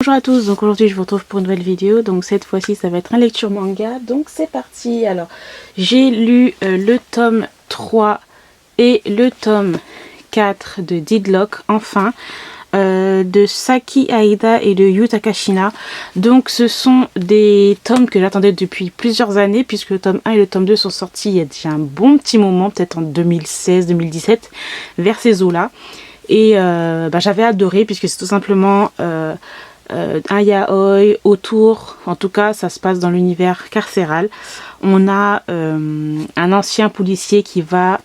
Bonjour à tous, donc aujourd'hui je vous retrouve pour une nouvelle vidéo, donc cette fois-ci ça va être un lecture manga, donc c'est parti. Alors j'ai lu le tome 3 et le tome 4 de Deadlock, enfin, de Saki Aida et de Yu Takashina. Donc ce sont des tomes que j'attendais depuis plusieurs années, puisque le tome 1 et le tome 2 sont sortis il y a déjà un bon petit moment, peut-être en 2016-2017, vers ces eaux-là. Et j'avais adoré, puisque c'est tout simplement un yaoi autour, en tout cas ça se passe dans l'univers carcéral. On a un ancien policier qui va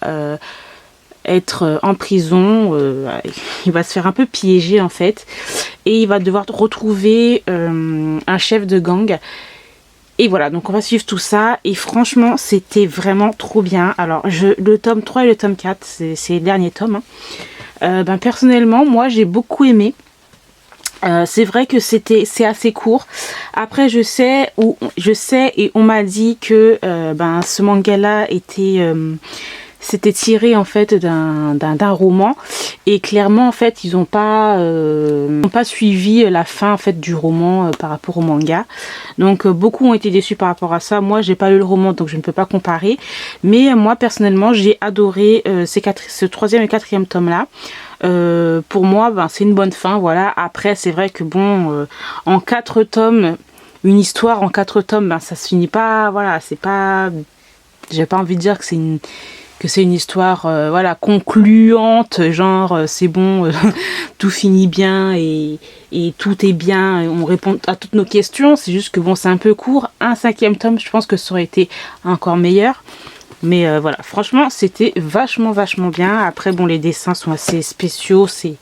être en prison, il va se faire un peu piéger en fait, et il va devoir retrouver un chef de gang. Et voilà, donc on va suivre tout ça, et franchement c'était vraiment trop bien. Alors le tome 3 et le tome 4, c'est les derniers tomes, hein. Personnellement moi j'ai beaucoup aimé. C'est vrai que c'est assez court. Après je sais et on m'a dit que ce manga là c'était tiré en fait d'un roman, et clairement en fait ils n'ont pas suivi la fin en fait du roman par rapport au manga. Donc beaucoup ont été déçus par rapport à ça. Moi j'ai pas lu le roman, donc je ne peux pas comparer, mais moi personnellement j'ai adoré ce troisième et quatrième tome là. Pour moi c'est une bonne fin, voilà. Après c'est vrai que bon, en 4 tomes, une histoire en 4 tomes, ça se finit pas, voilà, c'est pas, j'ai pas envie de dire que c'est une histoire voilà, concluante, genre c'est bon, tout finit bien et tout est bien, on répond à toutes nos questions. C'est juste que bon, c'est un peu court. Un 5e tome, je pense que ça aurait été encore meilleur. Mais voilà, franchement, c'était vachement bien. Après, bon, les dessins sont assez spéciaux. C'est...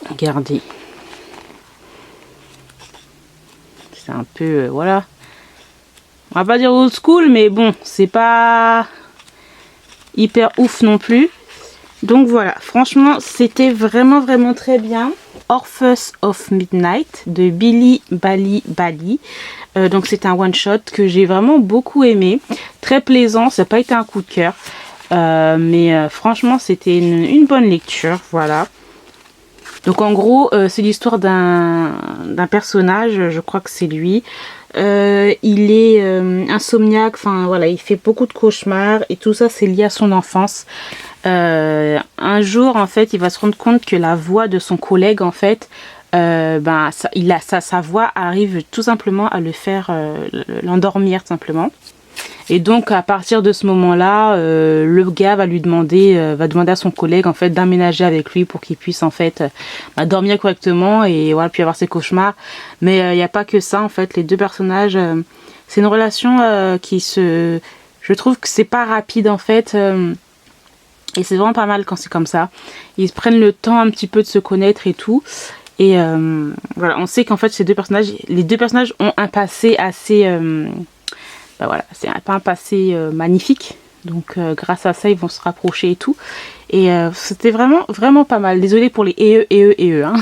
Regardez. C'est un peu... voilà. On va pas dire old school, mais bon, c'est pas hyper ouf non plus. Donc voilà, franchement, c'était vraiment très bien. Orpheus of Midnight de Billy Bali. Donc c'est un one shot que j'ai vraiment beaucoup aimé, très plaisant. Ça n'a pas été un coup de cœur, mais franchement c'était une bonne lecture, voilà. Donc en gros c'est l'histoire d'un personnage, je crois que c'est lui. Il est insomniaque, enfin voilà, il fait beaucoup de cauchemars et tout ça c'est lié à son enfance. Un jour en fait il va se rendre compte que la voix de son collègue en fait, sa voix arrive tout simplement à le faire l'endormir tout simplement. Et donc à partir de ce moment là, le gars va demander à son collègue en fait d'emménager avec lui pour qu'il puisse en fait dormir correctement et voilà, puis avoir ses cauchemars. Mais il n'y a pas que ça en fait, les deux personnages, c'est une relation je trouve que c'est pas rapide en fait, et c'est vraiment pas mal quand c'est comme ça. Ils prennent le temps un petit peu de se connaître et tout. Et voilà, on sait qu'en fait les deux personnages ont un passé assez... voilà, c'est pas un passé magnifique. Donc grâce à ça, ils vont se rapprocher et tout. Et c'était vraiment pas mal. Désolée pour les hein.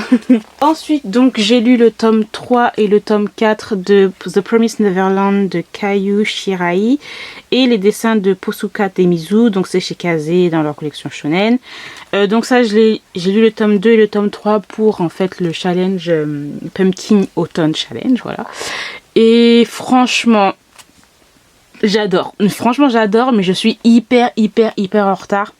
Ensuite, donc j'ai lu le tome 3 et le tome 4 de The Promised Neverland de Kayu Shirai. Et les dessins de Posuka Temizu. Donc c'est chez Kazé dans leur collection shonen. Donc ça, j'ai lu le tome 2 et le tome 3 pour en fait le challenge Pumpkin Autumn Challenge. Voilà. Et franchement... j'adore, mais je suis hyper en retard.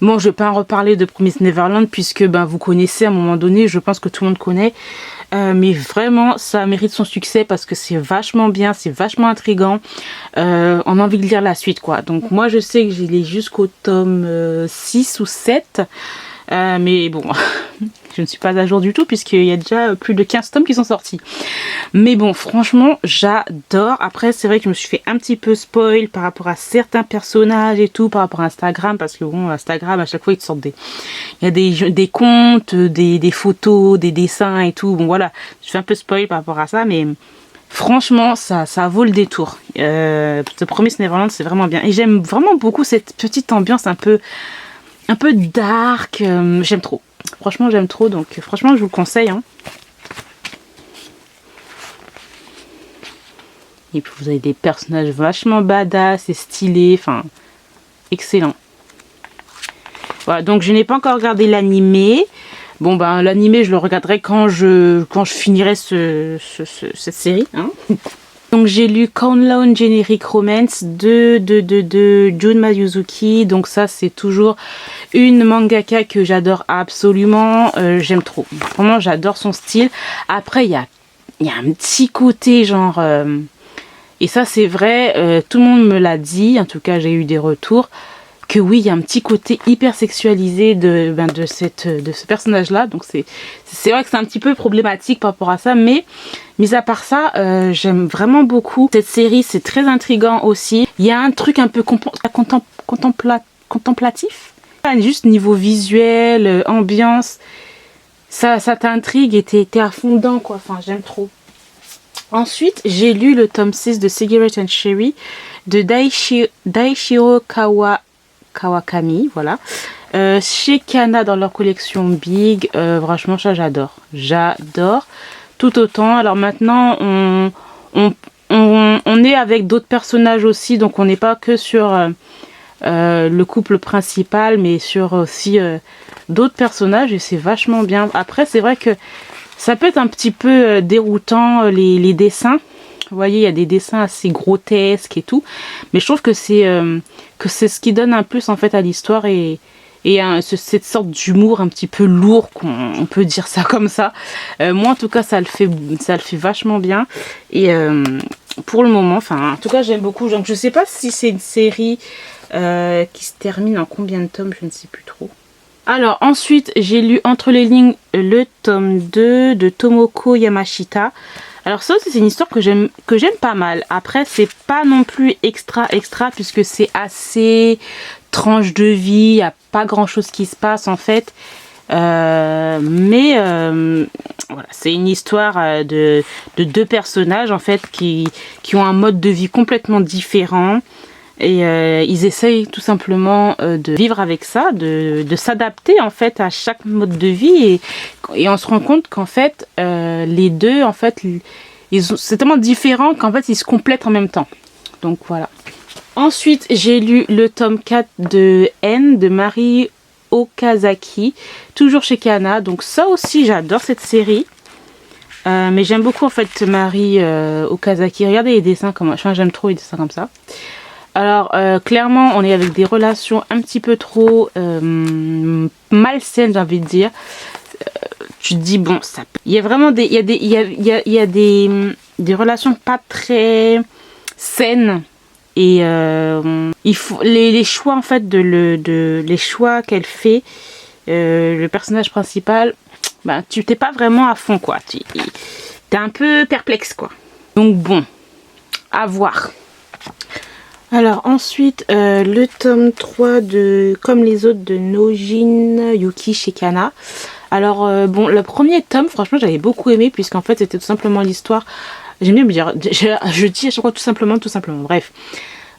Bon, je vais pas en reparler de Promised Neverland puisque vous connaissez à un moment donné, je pense que tout le monde connaît. Mais vraiment, ça mérite son succès parce que c'est vachement bien, c'est vachement intriguant. On a envie de lire la suite, quoi. Donc moi, je sais que j'ai lu jusqu'au tome 6 ou 7. Mais bon, je ne suis pas à jour du tout puisqu'il y a déjà plus de 15 tomes qui sont sortis. Mais bon, franchement, j'adore. Après, c'est vrai que je me suis fait un petit peu spoil par rapport à certains personnages et tout, par rapport à Instagram, parce que bon, Instagram, à chaque fois, ils te sortent il y a des comptes, des photos, des dessins et tout. Bon, voilà, je fais un peu spoil par rapport à ça, mais... franchement, ça vaut le détour. The Promised Neverland, c'est vraiment bien. Et j'aime vraiment beaucoup cette petite ambiance un peu dark. J'aime trop. Franchement, j'aime trop. Donc, franchement, je vous le conseille. Hein. Et puis, vous avez des personnages vachement badass et stylés. Enfin, excellent. Voilà. Donc, je n'ai pas encore regardé l'animé. Bon ben l'animé je le regarderai quand je finirai cette série. Hein. Donc j'ai lu Countdown Generic Romance de Jun Mayuzuki. Donc ça c'est toujours une mangaka que j'adore absolument. J'aime trop. Vraiment j'adore son style. Après il y a un petit côté genre... et ça c'est vrai, tout le monde me l'a dit. En tout cas j'ai eu des retours. Que oui, il y a un petit côté hyper sexualisé de ce personnage-là. Donc c'est vrai que c'est un petit peu problématique par rapport à ça. Mais mis à part ça, j'aime vraiment beaucoup cette série. C'est très intriguant aussi. Il y a un truc un peu contemplatif. Juste niveau visuel, ambiance. Ça t'intrigue et t'es à fond dedans, quoi. Enfin, j'aime trop. Ensuite, j'ai lu le tome 6 de Cigarette and Cherry de Daishiro Kawakami, voilà. Chez Kana dans leur collection Big, franchement ça j'adore tout autant. Alors maintenant on est avec d'autres personnages aussi, donc on n'est pas que sur le couple principal, mais sur aussi d'autres personnages et c'est vachement bien. Après c'est vrai que ça peut être un petit peu déroutant les dessins. Vous voyez, il y a des dessins assez grotesques et tout. Mais je trouve que c'est ce qui donne un plus en fait à l'histoire et cette sorte d'humour un petit peu lourd, on peut dire ça comme ça. Moi en tout cas ça le fait vachement bien. Et pour le moment, enfin en tout cas j'aime beaucoup. Donc je sais pas si c'est une série qui se termine en combien de tomes, je ne sais plus trop. Alors ensuite j'ai lu entre les lignes le tome 2 de Tomoko Yamashita. Alors ça aussi c'est une histoire que j'aime pas mal. Après c'est pas non plus extra puisque c'est assez tranche de vie, il n'y a pas grand chose qui se passe en fait. Voilà, c'est une histoire de deux personnages en fait qui ont un mode de vie complètement différent. Et ils essayent tout simplement de vivre avec ça, de s'adapter en fait à chaque mode de vie et on se rend compte qu'en fait les deux en fait c'est tellement différent qu'en fait ils se complètent en même temps. Donc voilà. Ensuite j'ai lu le tome 4 de N de Mari Okazaki, toujours chez Kana. Donc ça aussi j'adore cette série. Mais j'aime beaucoup en fait Mari Okazaki. Regardez les dessins comme moi, j'aime trop les dessins comme ça. Alors clairement on est avec des relations un petit peu trop malsaines, j'ai envie de dire. Tu te dis bon ça, il y a vraiment des des relations pas très saines et il faut les choix en fait les choix qu'elle fait, le personnage principal, bah tu t'es pas vraiment à fond quoi, t'es un peu perplexe quoi. Donc bon, à voir. Alors ensuite le tome 3 de Comme les autres de Nojin Yuki chez Kana. Alors bon, le premier tome franchement j'avais beaucoup aimé puisqu'en fait c'était tout simplement l'histoire, j'aime bien me dire, je dis à chaque fois tout simplement, bref.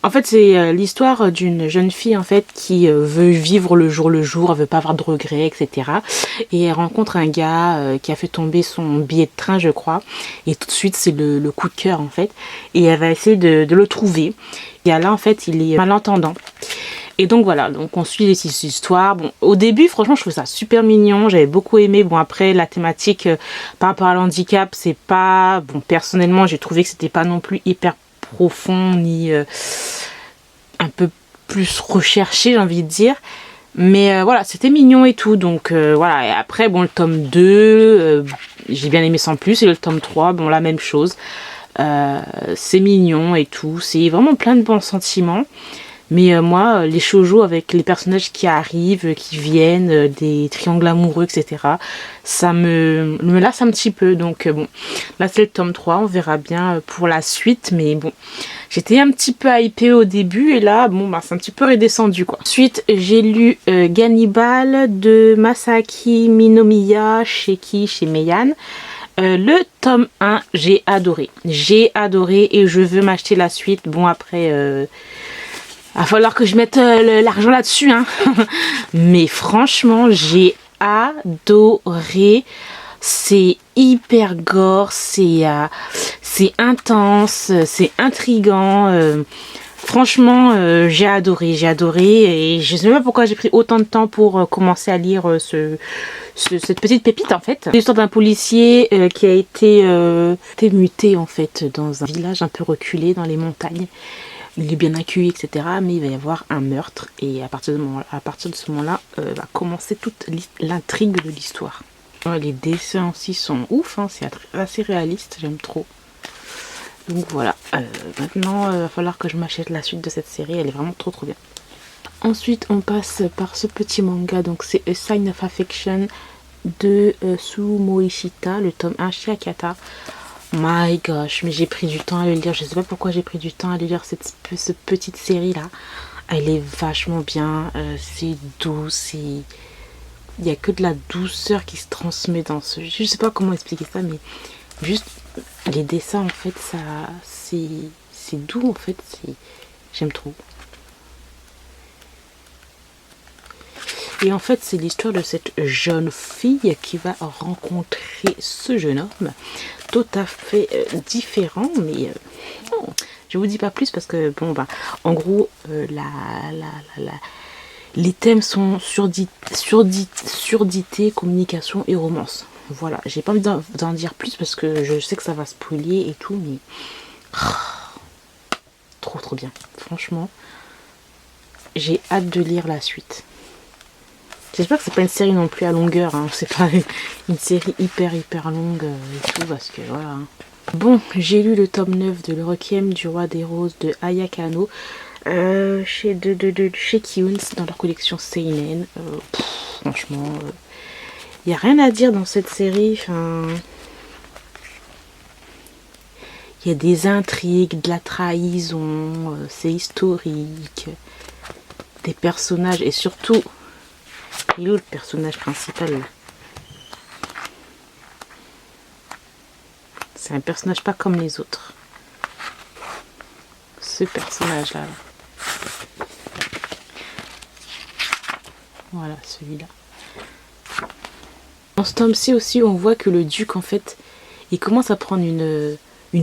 En fait c'est l'histoire d'une jeune fille en fait qui veut vivre le jour, elle veut pas avoir de regrets, etc. Et elle rencontre un gars qui a fait tomber son billet de train je crois. Et tout de suite c'est le coup de cœur en fait. Et elle va essayer de le trouver. Et là en fait il est malentendant. Et donc voilà, donc on suit les histoires. Bon, au début franchement je trouve ça super mignon, j'avais beaucoup aimé. Bon après la thématique par rapport à l'handicap c'est pas... Bon personnellement j'ai trouvé que c'était pas non plus hyper profond ni un peu plus recherché j'ai envie de dire. Mais voilà c'était mignon et tout. Donc voilà, et après bon le tome 2 j'ai bien aimé sans plus. Et le tome 3 bon la même chose. C'est mignon et tout, c'est vraiment plein de bons sentiments. Mais moi, les shoujo avec les personnages qui arrivent, qui viennent, des triangles amoureux, etc. Ça me lasse un petit peu. Donc bon, là c'est le tome 3, on verra bien pour la suite. Mais bon, j'étais un petit peu hypée au début et là, bon, bah, c'est un petit peu redescendu quoi. Ensuite, j'ai lu Gannibal de Masaki Minomiya chez Meian. Le tome 1, j'ai adoré et je veux m'acheter la suite. Bon après... va falloir que je mette l'argent là-dessus, hein. Mais franchement, j'ai adoré. C'est hyper gore, c'est intense, c'est intriguant. Franchement, j'ai adoré et je sais pas pourquoi j'ai pris autant de temps pour commencer à lire cette petite pépite en fait. L'histoire d'un policier qui a été muté en fait dans un village un peu reculé dans les montagnes. Il est bien accueilli, etc. Mais il va y avoir un meurtre et à partir de ce moment-là va commencer toute l'intrigue de l'histoire. Les dessins aussi sont ouf, hein, c'est assez réaliste, j'aime trop. Donc voilà, maintenant il va falloir que je m'achète la suite de cette série, elle est vraiment trop bien. Ensuite on passe par ce petit manga, donc c'est A Sign of Affection de Sumo Ishita, le tome 1 chez Akata. My gosh, mais j'ai pris du temps à le lire, je sais pas pourquoi j'ai pris du temps à lire cette petite série là. Elle est vachement bien, c'est doux, il n'y a que de la douceur qui se transmet dans ce... Je sais pas comment expliquer ça, mais juste les dessins en fait, ça c'est doux en fait, j'aime trop. Et en fait c'est l'histoire de cette jeune fille qui va rencontrer ce jeune homme tout à fait différent, mais non, je vous dis pas plus parce que bon bah en gros les thèmes sont surdité, communication et romance. Voilà, j'ai pas envie d'en dire plus parce que je sais que ça va spoiler et tout, mais trop bien. Franchement, j'ai hâte de lire la suite. J'espère que c'est pas une série non plus à longueur, hein. C'est pas une série hyper longue et tout, parce que voilà. Hein. Bon, j'ai lu le tome 9 de Le Requiem du Roi des Roses de Aya Kano chez Kiuns dans leur collection Seinen. Franchement, il n'y a rien à dire dans cette série. Il y a des intrigues, de la trahison, c'est historique, des personnages et surtout... Il est où le personnage principal? C'est un personnage pas comme les autres. Ce personnage là. Voilà, celui-là. Dans ce tome-ci aussi, on voit que le duc en fait, il commence à prendre une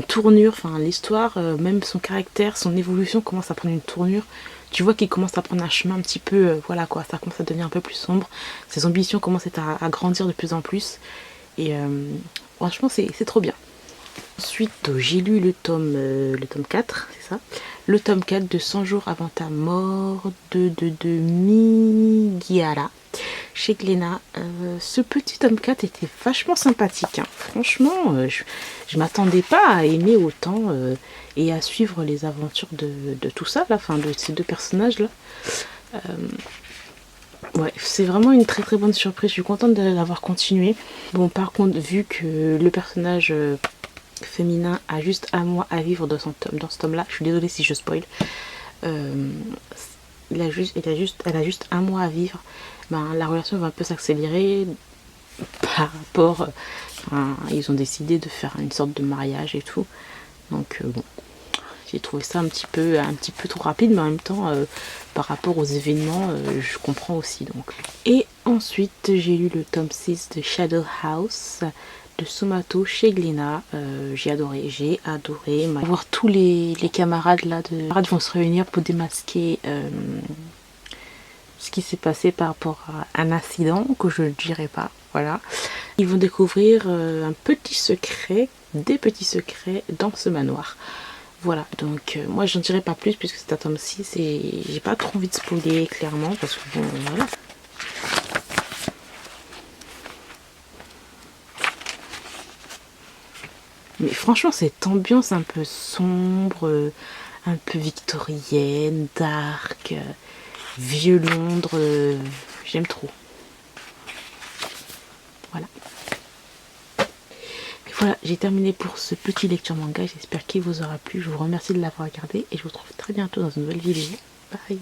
tournure. Enfin, l'histoire, même son caractère, son évolution commence à prendre une tournure. Tu vois qu'il commence à prendre un chemin un petit peu, voilà quoi, ça commence à devenir un peu plus sombre. Ses ambitions commencent à grandir de plus en plus. Et franchement, c'est trop bien. Ensuite, j'ai lu le tome 4, c'est ça. Le tome 4 de 100 jours avant ta mort de Migiara chez Glénat. Ce petit tome 4 était vachement sympathique. Hein. Franchement, je m'attendais pas à aimer autant et à suivre les aventures de tout ça, là, enfin de ces deux personnages là. Ouais, c'est vraiment une très bonne surprise. Je suis contente d'avoir continué. Bon, par contre, vu que le personnage féminin a juste un mois à vivre dans ce tome là, je suis désolée si je spoil. Elle a juste un mois à vivre. Ben, la relation va un peu s'accélérer par rapport ils ont décidé de faire une sorte de mariage et tout, donc bon, j'ai trouvé ça un petit peu trop rapide, mais en même temps par rapport aux événements je comprends aussi. Donc et ensuite j'ai lu le tome 6 de Shadow House de Somato chez Glénat. J'ai adoré. Voir tous les camarades là vont se réunir pour démasquer ce qui s'est passé par rapport à un incident que je ne dirai pas. Voilà. Ils vont découvrir des petits secrets dans ce manoir. Voilà, donc moi j'en dirai pas plus puisque c'est un tome 6 et j'ai pas trop envie de spoiler clairement parce que bon, voilà. Mais franchement, cette ambiance un peu sombre, un peu victorienne, dark, vieux Londres, j'aime trop. Voilà. Et voilà, j'ai terminé pour ce petit lecture manga. J'espère qu'il vous aura plu. Je vous remercie de l'avoir regardé et je vous retrouve très bientôt dans une nouvelle vidéo. Bye.